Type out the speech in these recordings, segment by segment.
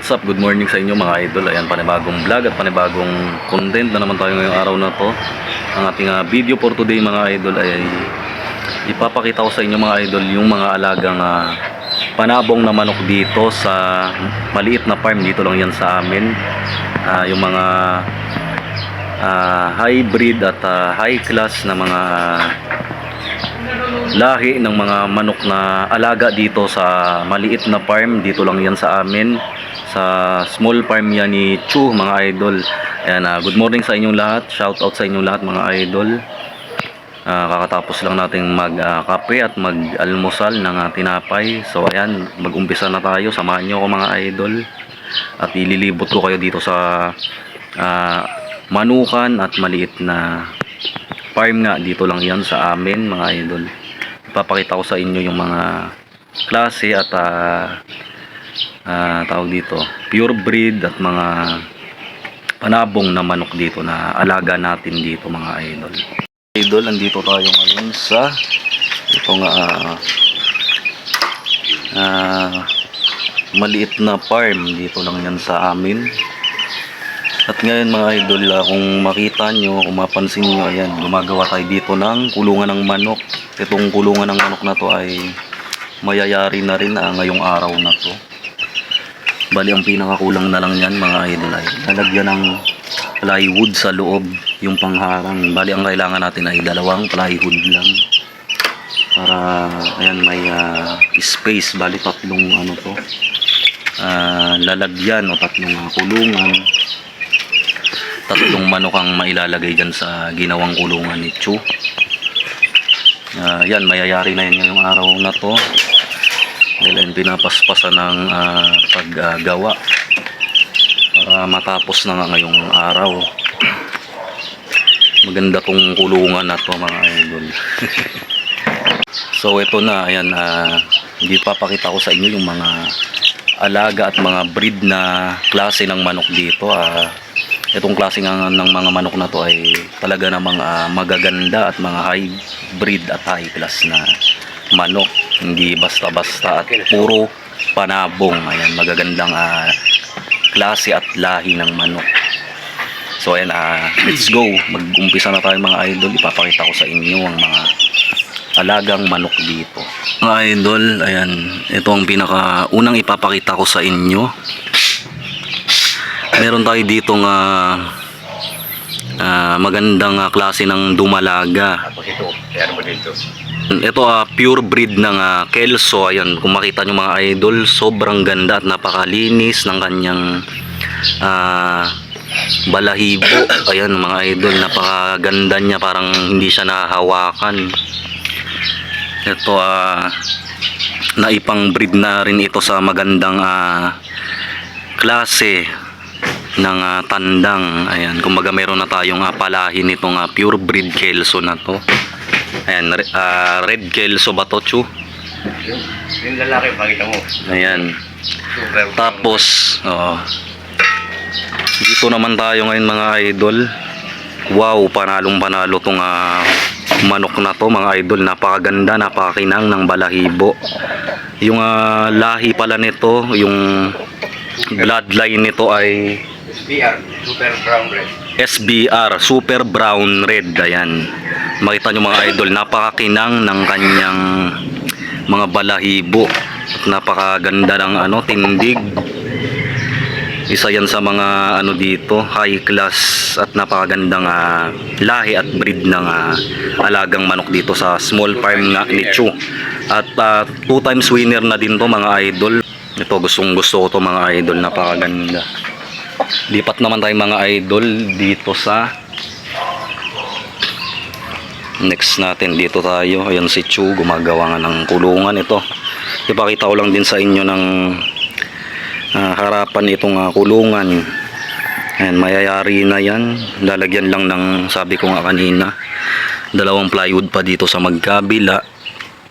what's up? Good morning sa inyo mga idol. Ayan, panibagong vlog at panibagong content na naman tayo ngayong araw na to. Ang ating video for today mga idol ay ipapakita ko sa inyo mga idol yung mga alagang panabong na manok dito sa maliit na farm. Dito lang yan sa amin. Yung mga hybrid at high class na mga lahi ng mga manok na alaga dito sa maliit na farm. Dito lang yan sa amin, sa small farm yan ni Chu mga idol. Ayan, good morning sa inyong lahat, shout out sa inyong lahat mga idol. Kakatapos lang nating magkape at mag-almusal ng tinapay. So ayan, mag-umpisa na tayo, samahan nyo ako mga idol. At ililibot ko kayo dito sa manukan at maliit na farm nga. Dito lang yan sa amin mga idol. Ipapakita ko sa inyo yung mga klase at tawag dito, pure breed at mga panabong na manok dito na alaga natin dito mga idol. Idol, andito tayo ngayon sa itong maliit na farm. Dito lang yan sa amin. At ngayon mga idol, kung makita nyo, kung mapansin nyo, ayan, gumagawa tayo dito ng kulungan ng manok. Itong kulungan ng manok na to ay mayayari na rin ngayong araw na to. Bali, ang pinakakulang na lang yan mga idol ay lalagyan ng plywood sa loob, yung pangharang. Bali, ang kailangan natin ay 2 plywood lang. Para, ayan, may space. Bali, 3 ano to, lalagyan o 3 kulungan. 3 manok ang mailalagay dyan sa ginawang kulungan ni Chu. Yan, mayayari na yan ngayong araw na to. Dahil pinapaspasan ng paggawa para matapos na nga ngayong araw. Maganda tong kulungan na to mga idol. So ito na, ayan, dito papakita ko sa inyo yung mga alaga at mga breed na klase ng manok dito. Itong klase ng mga manok na to ay talaga namang magaganda at mga high breed at high class na manok. Hindi basta-basta at puro panabong. Ayan, magagandang klase at lahi ng manok. So ayan, let's go. Mag-umpisa na tayo mga idol. Ipapakita ko sa inyo ang mga alagang manok dito. Mga idol, ayan, ito ang pinaka-unang ipapakita ko sa inyo. Meron tayo dito nga magandang klase ng dumalaga. Ito pure breed ng Kelso. Ayan, kung makita nyo mga idol, sobrang ganda at napakalinis ng kanyang balahibo. Ayan mga idol, napakaganda niya, parang hindi siya nahahawakan. Ito naipang breed na rin ito sa magandang klase ng tandang. Ayan, kumbaga meron na tayong palahin nitong pure breed Kelso na to. Ayan, red Kelso ba to, Chu? Yung lalaki, pakita mo. Ayan. Tapos dito naman tayo ngayon mga idol. Wow, panalong panalo tong manok na to mga idol. Napakaganda, napakakinang ng balahibo. Yung lahi pala nito, yung bloodline nito ay SBR, Super Brown Red. SBR, Super Brown Red. Ayan, makita nyo mga idol, napakakinang ng kanyang mga balahibo at napakaganda ng tindig. Isa yan sa mga dito, high class at napakagandang lahi at breed ng alagang manok dito sa small farm nga ni Chu. At 2 times winner na din to mga idol. Ito, gustong gusto ko to mga idol, napakaganda. Lipat naman tayo mga idol dito sa next natin. Dito tayo, ayan si Chu, gumagawa nga ng kulungan. Ito, ipakita ko lang din sa inyo ng harapan itong kulungan. Ayan, mayayari na yan. Lalagyan lang ng, sabi ko nga kanina, 2 plywood pa dito sa magkabila.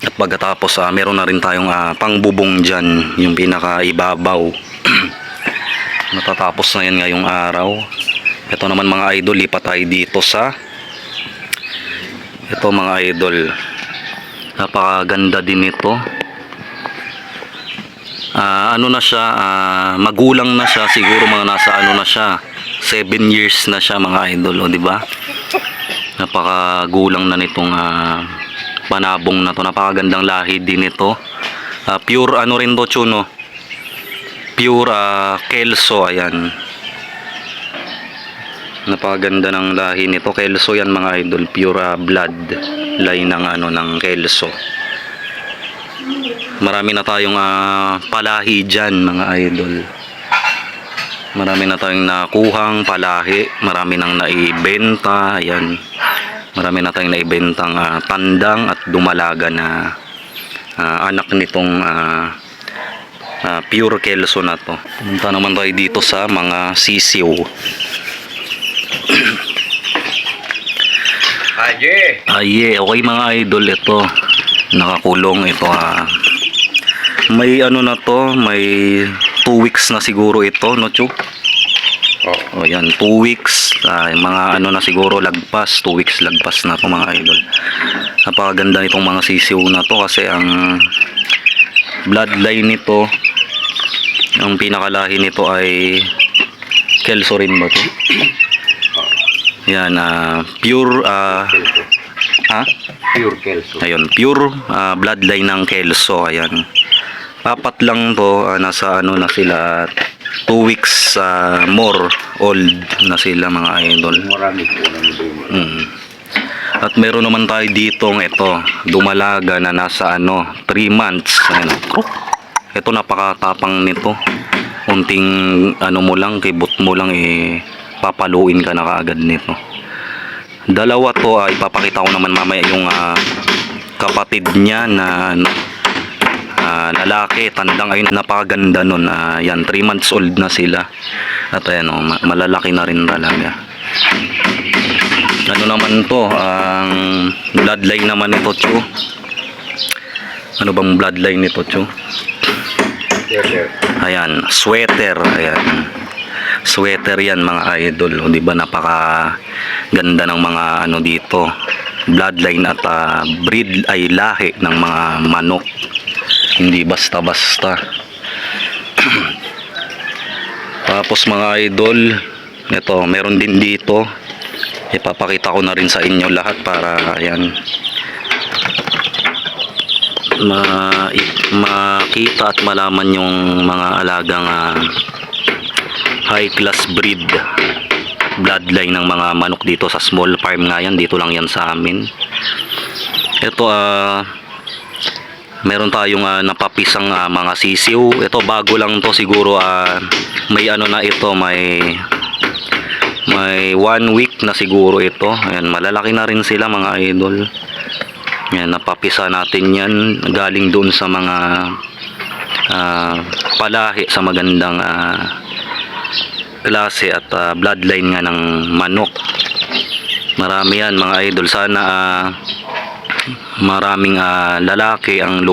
At pagkatapos meron na rin tayong pangbubong dyan, yung pinaka ibabaw. Natatapos na yan ngayong araw. Ito naman mga idol, lipat tayo dito sa ito mga idol. Napakaganda din ito. ano na siya, magulang na siya, siguro mga nasa ano na siya, 7 years na siya mga idol, o di ba? Napakagulang na nitong panabong na to. Napakagandang lahi din ito. Pure ano rin to, Chuno. Pure Kelso, ayan. Napakaganda ng lahi nito. Kelso yan mga idol, pure blood line ng ano ng Kelso. Marami na tayong palahi diyan mga idol. Marami na tayong nakuhang palahi, marami nang naibenta, ayan. Marami na tayong naibentang tandang at dumalaga na anak nitong pure Kelso na to. Pumunta naman tayo dito sa mga sisiw. Aje! Okay mga idol, ito. Nakakulong ito May ano na to, may 2 weeks na siguro ito, no Chu? O yan, 2 weeks, mga ano na siguro lagpas, 2 weeks lagpas na to mga idol. Napakaganda nitong mga sisiw na to kasi ang bloodline nito, ang pinakalahi nito ay Kelso rin ba to? Yan, pure Pure Kelso. ayun, pure bloodline ng Kelso, ayan. 4 lang to, nasa ano na sila, 2 weeks more old na sila mga idol. Marami po ng boomer. At meron naman tayo ditong ito, dumalaga na nasa 3 months. Ayan. Ito napakatapang nito. Unting ano mo lang, kibot mo lang papaluin ka na kaagad nito. Dalawa to, ipapakita ko naman mamaya yung kapatid niya na lalaki, tandang, ayun, napakaganda nun. Yan, 3 months old na sila. At ayan, malalaki na rin talaga. Ano naman to, ang bloodline naman nito, Chu? Ano bang bloodline nito, Chu? Sweater. Ayan, sweater, ayan. Sweater yan mga idol, o di ba, napaka ganda ng mga ano dito, bloodline at breed ay lahi ng mga manok. Hindi basta-basta. Tapos mga idol, ito, meron din dito. Ipapakita ko na rin sa inyo lahat para ayan, makita at malaman yung mga alagang high class breed bloodline ng mga manok dito sa small farm nga yan. Dito lang yan sa amin. Ito meron tayong napapisang mga sisiw. Ito bago lang to siguro, may ano na ito, may 1 week na siguro ito. Ayan, malalaki na rin sila mga idol. Ayan, napapisa natin yan galing doon sa mga palahi sa magandang klase at bloodline nga ng manok. Marami yan mga idol. Sana maraming lalaki ang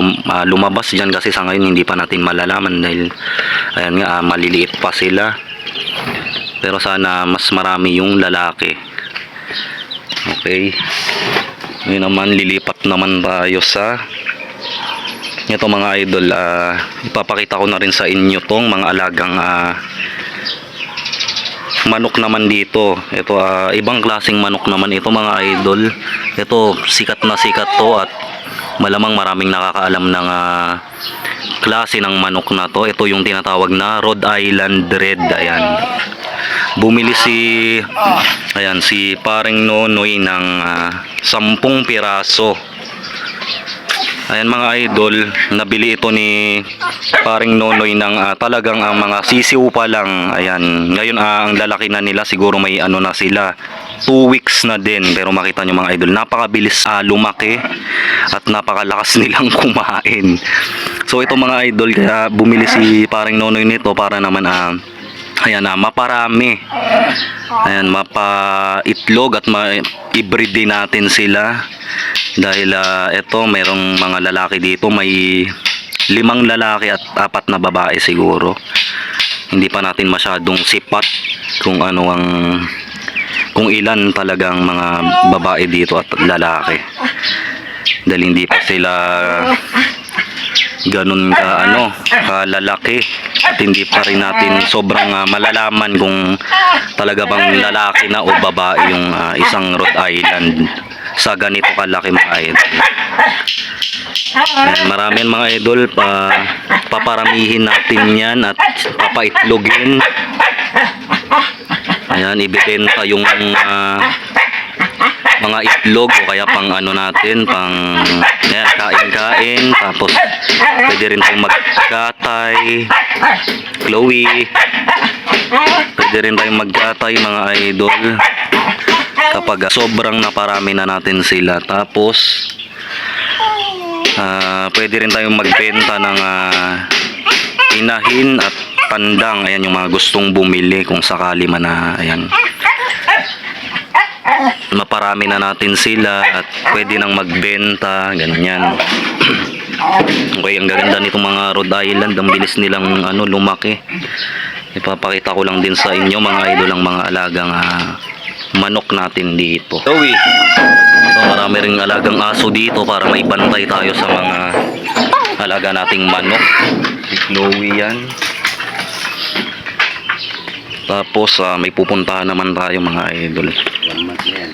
lumabas dyan kasi sa ngayon hindi pa natin malalaman dahil ayan nga, maliliit pa sila. Pero sana mas marami yung lalaki. Okay, ngayon naman lilipat naman tayo sa ito mga idol. Ipapakita ko na rin sa inyo tong mga alagang manok naman dito. Ito ibang klaseng manok naman ito mga idol. Ito sikat na sikat to at malamang maraming nakakaalam ng klase ng manok na to. Ito yung tinatawag na Rhode Island Red. Ayan, bumili si paring Nonoy ng 10 piraso. Ayan mga idol, nabili ito ni paring Nonoy ng talagang mga sisiw pa lang. Ayan, ngayon ang lalaki na nila, siguro may ano na sila, 2 weeks na din. Pero makita nyo mga idol, napakabilis lumaki at napakalakas nilang kumain. So ito mga idol, kaya bumili si paring Nonoy nito para naman ayan, maparami. Ayan, mapaitlog at ma-breed din natin sila. Dahil ito, merong mga lalaki dito, may 5 lalaki at 4 na babae siguro. Hindi pa natin masyadong sipat kung kung ilan talagang mga babae dito at lalaki. Dahil hindi pa sila ganun ka kalalaki, at hindi pa rin natin sobrang malalaman kung talaga bang lalaki na o babae yung isang Rhode Island sa ganito kalaki mga idol. Ayan, marami mga idol, paparamihin natin yan at papaitlogin. Ayan, ibibenta yung mga itlog o kaya pang natin, pang ayan, kain-kain. Tapos pwede rin tayong magkatay, Chloe, pwede rin tayong magkatay mga idol kapag sobrang naparami na natin sila. Tapos pwede rin tayong magbenta ng inahin at pandang. Ayan yung mga gustong bumili kung sakali man na ayan, maparami na natin sila at pwede nang magbenta, ganyan. Okay, ang gaganda nitong mga Rhode Island, ang bilis nilang lumaki. Ipapakita ko lang din sa inyo mga idol ang mga alagang manok natin dito. So marami ring alagang aso dito para maibantay tayo sa mga alaga nating manok. Si Chloe yan. Tapos may pupuntahan naman tayo mga idol. 1 month na yan.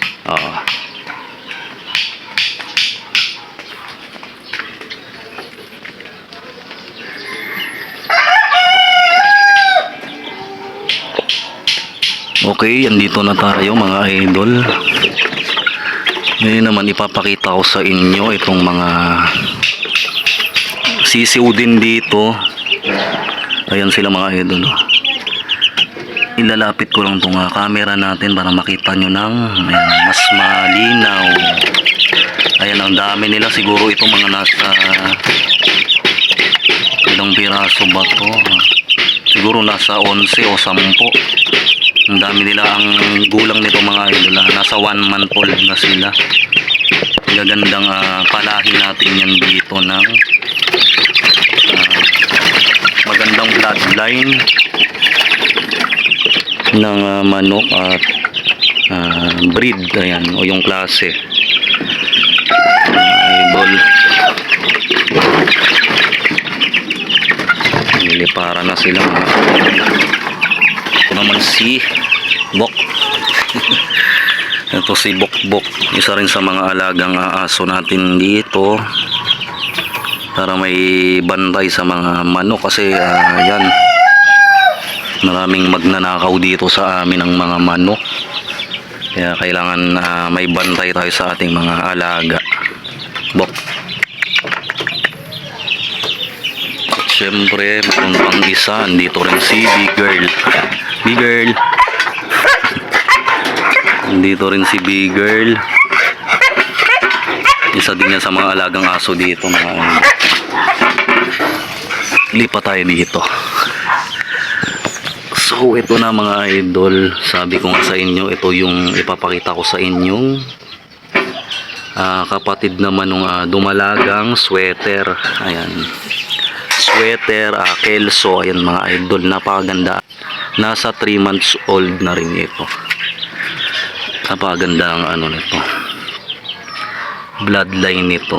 Okay, andito na tayo mga idol. Ngayon naman ipapakita ko sa inyo itong mga sisiw din dito. Ayan sila mga idol. Ilalapit ko lang itong camera natin para makita nyo ng mas malinaw. Ayan, ang dami nila. Siguro ito mga nasa ilang piraso ba to? Siguro nasa 11 o 10. Ang dami nila. Ang gulang nito mga idol, nasa 1 month old na sila. Gagandang palahin natin yan dito ng magandang bloodline ng manok at breed. Ayan, o yung klase. Idol, nilipara na sila. Ito naman si Bok. Ito si Bok-Bok, isa rin sa mga alagang aso natin dito para may bantay sa mga manok kasi yan, maraming magnanakaw dito sa amin ng mga manok, kaya kailangan may bantay tayo sa ating mga alaga. Bok. At syempre meron pang isa, andito rin si Big Girl. Big Girl. Andito rin si Big Girl, isa din yan sa mga alagang aso dito mga lipat tayo dito. So ito na mga idol, sabi ko nga sa inyo, ito yung ipapakita ko sa inyong kapatid naman ng dumalagang sweater. Ayan, sweater, kelso. Ayan mga idol, napakaganda. Nasa 3 months old na rin ito. Napakaganda ang nito, bloodline nito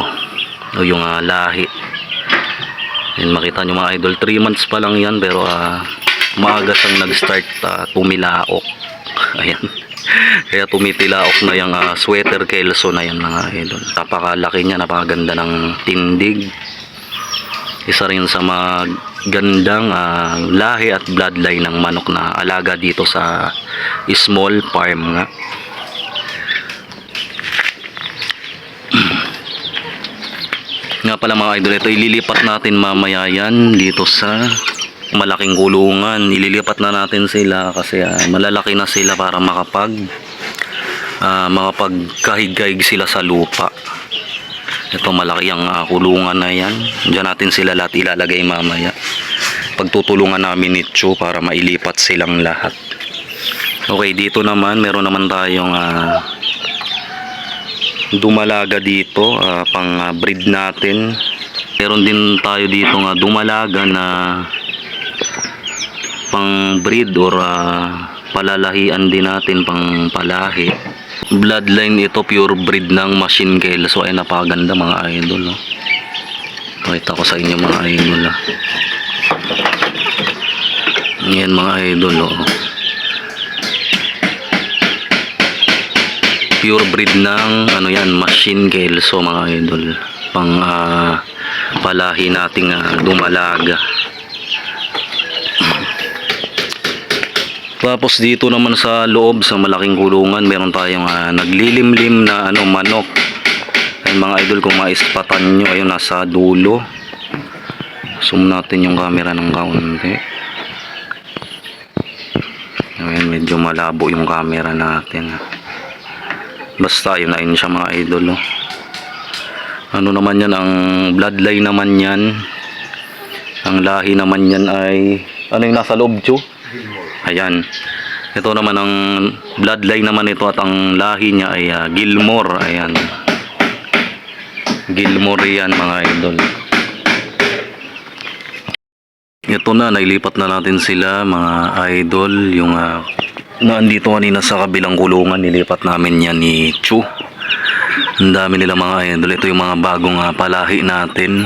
o yung lahi. Yan, makita nyo mga idol, 3 months pa lang yan pero maaga siyang nag-start tumilaok. Ayan. Kaya tumitilaok na yung sweater kelso na yan mga idol. Napakalaki niya, napakaganda ng tindig. Isa rin sa magandang lahi at bloodline ng manok na alaga dito sa small farm nga. Nga pala mga idol, ito ililipat natin mamaya yan dito sa malaking kulungan. Ililipat na natin sila kasi malalaki na sila para makapagkahig-kahig sila sa lupa. Ito malaki ang kulungan na yan. Diyan natin sila lahat ilalagay mamaya. Pagtutulungan namin ni Chu para mailipat silang lahat. Okay, dito naman meron naman tayong dumalaga dito, pang breed natin. Meron din tayo dito nga dumalaga na pang breed or palalahian din natin, pang palahi. Bloodline ito, pure breed ng machine kelso. Ay napakaganda mga idol, no? Pakita ko sa inyo mga idol. Yan mga idol. Oh. Pure breed ng ano yan, machine kelso mga idol. Pang palahi nating dumalaga. Tapos dito naman sa loob sa malaking kulungan meron tayong naglilimlim na manok. Ay mga idol, kung maispatan nyo, ayun nasa dulo. Zoom natin yung camera ng kaunti. Ayun, medyo malabo yung camera natin. Basta yun na yun siya mga idol. Oh. Ano naman yan, ang bloodline naman yan. Ang lahi naman yan ay ano yung nasa loob, Chu? Ayan. Ito naman ang bloodline naman ito at ang lahi niya ay Gilmore. Ayan. Gilmore yan mga idol. Ito na, nailipat na natin sila mga idol. Yung naandito kanina sa kabilang kulungan, nilipat namin yan ni Chu. Ang dami nila mga idol. Ito yung mga bagong palahi natin.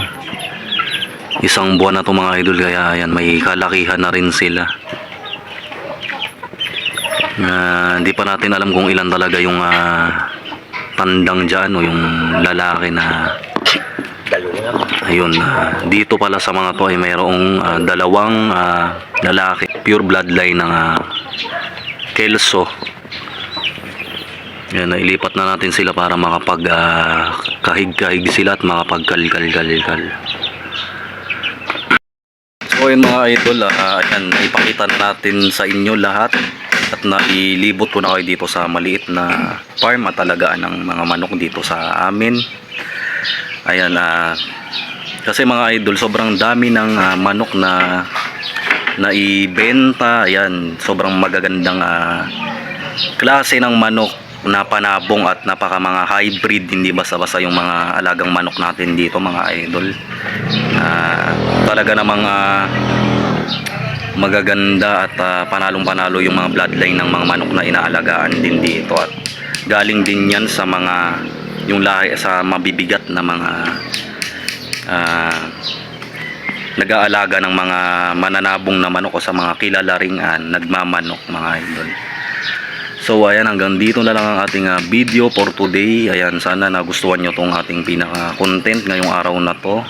Isang buwan na to mga idol, kaya ayan, may kalakihan na rin sila. Hindi pa natin alam kung ilan talaga yung tandang dyan o yung lalaki na ayun. Dito pala sa mga to ay mayroong dalawang lalaki, pure bloodline ng kelso. Yan, nailipat na natin sila para makapag kahig-kahig sila at makapagkal-kal-kal-kal. So yun mga idol, ayan, ipakita na natin sa inyo lahat at nailibot ko na kayo dito sa maliit na farm at alagaan ng mga manok dito sa amin. Ayan, kasi mga idol, sobrang dami ng manok na naibenta. Ayan, sobrang magagandang klase ng manok na panabong at napaka mga hybrid, hindi basta-basta yung mga alagang manok natin dito mga idol. Talaga namang magaganda at panalong-panalo yung mga bloodline ng mga manok na inaalagaan din dito at galing din yan sa mga yung lahi sa mabibigat na mga nag-aalaga ng mga mananabong na manok o sa mga kilala ring nagmamanok mga idol. So ayan, hanggang dito na lang ang ating video for today. Ayan, sana nagustuhan nyo tong ating pinaka content ngayong araw na to.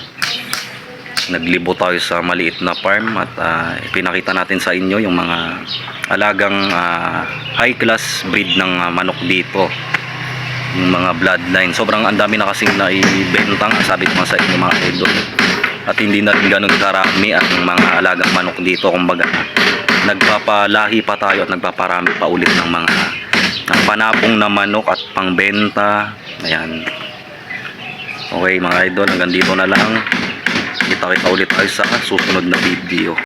Naglibo tayo sa maliit na farm at pinakita natin sa inyo yung mga alagang high class breed ng manok dito, yung mga bloodline. Sobrang ang dami na kasing naibentang, sabi ko sa inyo mga idol, at hindi na rin ganun karami ang mga alagang manok dito. Kumbaga nagpapalahi pa tayo at nagpaparami pa ulit ng mga panabong na manok at pangbenta. Ayan, okay mga idol, hanggang dito na lang. Kita ulit tayo sa susunod na video.